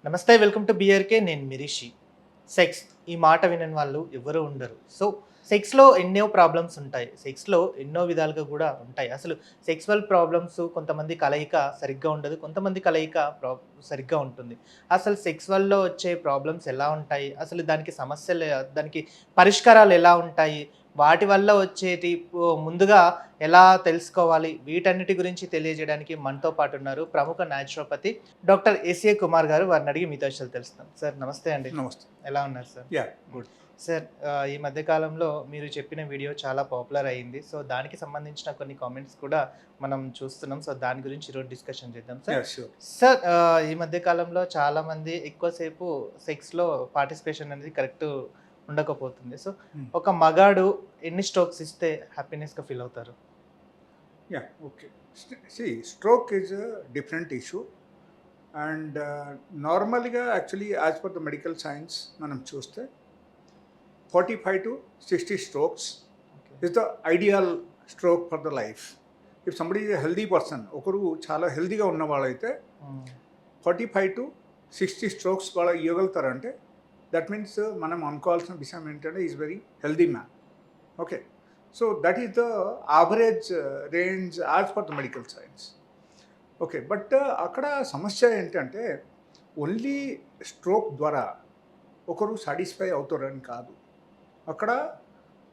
నమస్తే, welcome to BRK. నేను మిరిషి. Sex ఈ మాట వినని వాళ్ళు ఎవరు ఉండరు. సో సెక్స్‌లో ఎన్నో ప్రాబ్లమ్స్ ఉంటాయి. సెక్స్‌లో ఎన్నో విధాలుగా కూడా ఉంటాయి. అసలు సెక్సువల్ ప్రాబ్లమ్స్ కొంతమంది కలయిక సరిగ్గా ఉండదు. కొంతమంది కలయిక సరిగ్గా ఉంటుంది. అసలు సెక్సువల్‌లో వచ్చే ప్రాబ్లమ్స్ ఎలా ఉంటాయి? అసలు దానికి సమస్యలు దానికి పరిష్కారాలు ఎలా ఉంటాయి? వాటి వల్ల వచ్చేటి ముందుగా ఎలా తెలుసుకోవాలి? వీటన్నిటి గురించి తెలియజేయడానికి మనతో పాటు ఉన్నారు ప్రముఖ న్యాచురోపతి డాక్టర్ ఎస్ఏ కుమార్ గారు. వారిని అడిగి మీతో విషయాలు తెలుస్తాం. సార్ నమస్తే అండి. నమస్తే. ఎలా ఉన్నారు సార్? గుడ్. సార్, ఈ మధ్య కాలంలో మీరు చెప్పిన వీడియో చాలా పాపులర్ అయింది. సో దానికి సంబంధించిన కొన్ని కామెంట్స్ కూడా మనం చూస్తున్నాం. సో దాని గురించి ఈరోజు డిస్కషన్ చేద్దాం సార్. ష్యూర్. సార్, ఈ మధ్య కాలంలో చాలామంది ఎక్కువసేపు సెక్స్‌లో పార్టిసిపేషన్ అనేది కరెక్ట్ ఉండకపోతుంది. సో ఒక మగాడు ఎన్ని స్ట్రోక్స్ ఇస్తే హ్యాపీనెస్‌గా ఫీల్ అవుతారు? Okay. Stroke is a different issue and నార్మల్గా actually as per the medical science మనం చూస్తే 45 to 60 strokes is the ideal stroke for the life. If somebody is a healthy person, ఒకరు చాలా హెల్తీగా ఉన్న వాళ్ళైతే 45 to 60 strokes వాళ్ళు ఇవ్వగలుగుతారంటే దట్ మీన్స్ మనం అనుకోవాల్సిన విషయం ఏంటంటే is very healthy man. Okay, so that is the average range as per the medical science. Okay, but అక్కడ సమస్య ఏంటంటే ఓన్లీ స్ట్రోక్ ద్వారా ఒకరు సాటిస్ఫై అవుతారని కాదు. అక్కడ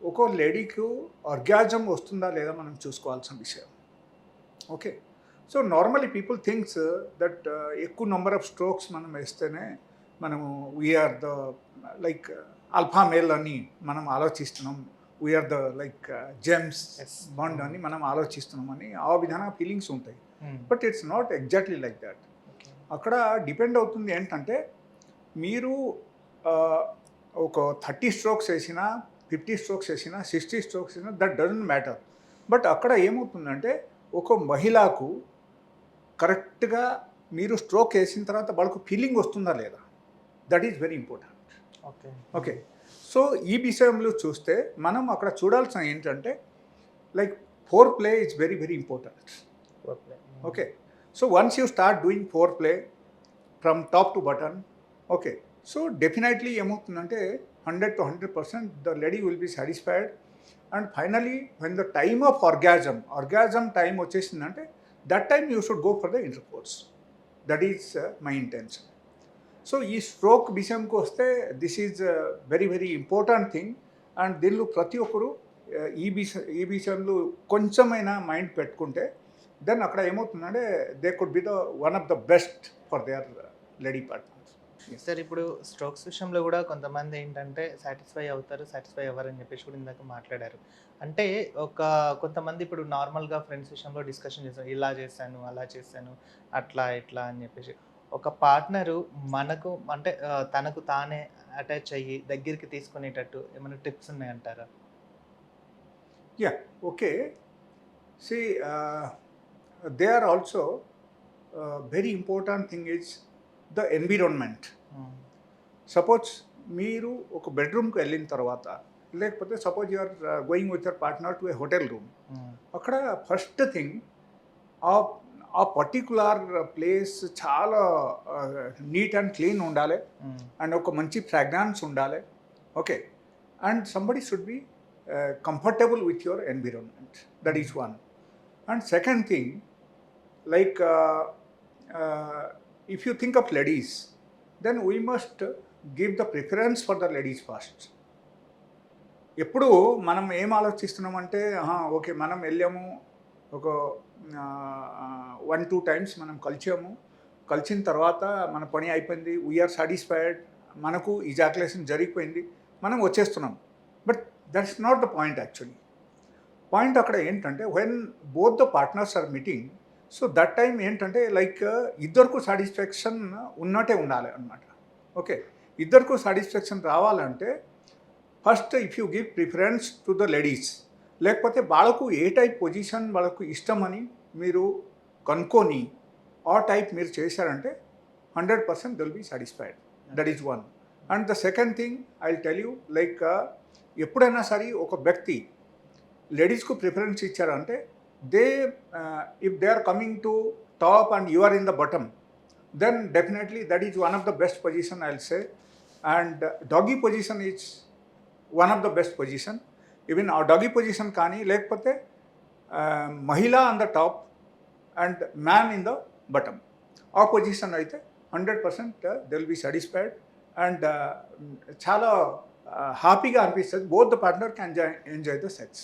ఒక లేడీకి ఆర్గాజం వస్తుందా లేదా మనం చూసుకోవాల్సిన విషయం. Okay, so normally people thinks that ఎక్కువ నెంబర్ ఆఫ్ స్ట్రోక్స్ మనం వేస్తేనే మనము we're the like alpha male అని మనం ఆలోచిస్తున్నాం, we're the like James Bond అని మనం ఆలోచిస్తున్నామని ఆ విధంగా ఫీలింగ్స్ ఉంటాయి. But it's not exactly like that. అక్కడ డిపెండ్ అవుతుంది ఏంటంటే మీరు ఒక 30 స్ట్రోక్స్ వేసినా 50 స్ట్రోక్స్ వేసినా 60 స్ట్రోక్స్ వేసినా దట్ డజంట్ మ్యాటర్. బట్ అక్కడ ఏమవుతుందంటే ఒక మహిళకు కరెక్ట్గా మీరు స్ట్రోక్ వేసిన తర్వాత వాళ్ళకు ఫీలింగ్ వస్తుందా లేదా, that is very important. Okay, so ఈ విషయంలో చూస్తే మనం అక్కడ చూడాల్సిన ఏంటంటే like foreplay is very very important. Okay, so once you start doing foreplay from top to bottom, okay, so definitely ఏమవుతుందంటే 100 to 100% the lady will be satisfied. And finally when the time of orgasm time వచ్చేసిందంటే that time you should go for the intercourse. That is my intention. So ఈ stroke విషయంకి వస్తే this is very very important thing. And దీనిలో ప్రతి ఒక్కరు ఈ విషయంలో కొంచెమైనా mind పెట్టుకుంటే దెన్ అక్కడ ఏమవుతుందంటే they could be the one of the best for their lady partners. Sir, ఇప్పుడు స్ట్రోక్స్ విషయంలో కూడా కొంతమంది ఏంటంటే సాటిస్ఫై అవుతారు, సాటిస్ఫై అవ్వరని చెప్పేసి కూడా ఇందాక మాట్లాడారు. అంటే కొంతమంది ఇప్పుడు నార్మల్గా ఫ్రెండ్స్ విషయంలో డిస్కషన్ చేస్తారు, ఇలా చేశాను, అలా చేశాను, అట్లా ఇట్లా అని చెప్పేసి. ఒక పార్ట్నరు మనకు అంటే తనకు తానే అటాచ్ అయ్యి దగ్గరికి తీసుకునేటట్టు ఏమైనా టిప్స్ ఉన్నాయంటారా? Okay, see they are also very important thing is the environment. Suppose మీరు ఒక బెడ్రూమ్కి వెళ్ళిన తర్వాత లేకపోతే suppose you're going with your partner to a hotel room, అక్కడ ఫస్ట్ థింగ్ ఆ పర్టికులర్ ప్లేస్ చాలా నీట్ అండ్ క్లీన్ ఉండాలి అండ్ ఒక మంచి ఫ్రాగ్రాన్స్ ఉండాలి. Okay, and somebody should be comfortable with your environment. That is one. And second thing like if you think of ladies, then we must give the preference for the ladies first. ఎప్పుడు మనం ఏం ఆలోచిస్తున్నామంటే okay మనం వెళ్ళాము ఒక 1-2 times మనం కలిసిన తర్వాత మన పని అయిపోయింది, వీఆర్ సాటిస్ఫైడ్, మనకు ఇజాక్యులేషన్ జరిగిపోయింది, మనం వచ్చేస్తున్నాం. But that's not the point actually. Point అక్కడ ఏంటంటే when both the partners are meeting, so that time ఏంటంటే లైక్ ఇద్దరికి సాటిస్ఫాక్షన్ ఉన్నట్టే ఉండాలి అన్నమాట. ఓకే, ఇద్దరికి సాటిస్ఫాక్షన్ రావాలంటే first if you give preference to the ladies, లేకపోతే వాళ్ళకు ఏ టైప్ పొజిషన్ వాళ్ళకు ఇష్టమని మీరు కనుక్కొని ఆ టైప్ మీరు చేశారంటే 100% will be satisfied. That is one. And the second thing I will tell you like ఎప్పుడైనా సరే ఒక వ్యక్తి లేడీస్కు ప్రిఫరెన్స్ ఇచ్చారంటే if they are coming to top and you are in the bottom, then definitely that is one of the best position, I'll say. And doggy position is one of the best position. Even our doggy position కానీ లేకపోతే మహిళ on the top and man in the bottom, ఆ position అయితే 100% they will be satisfied and చాలా హ్యాపీగా అనిపిస్తుంది. Both the partner can enjoy the sex.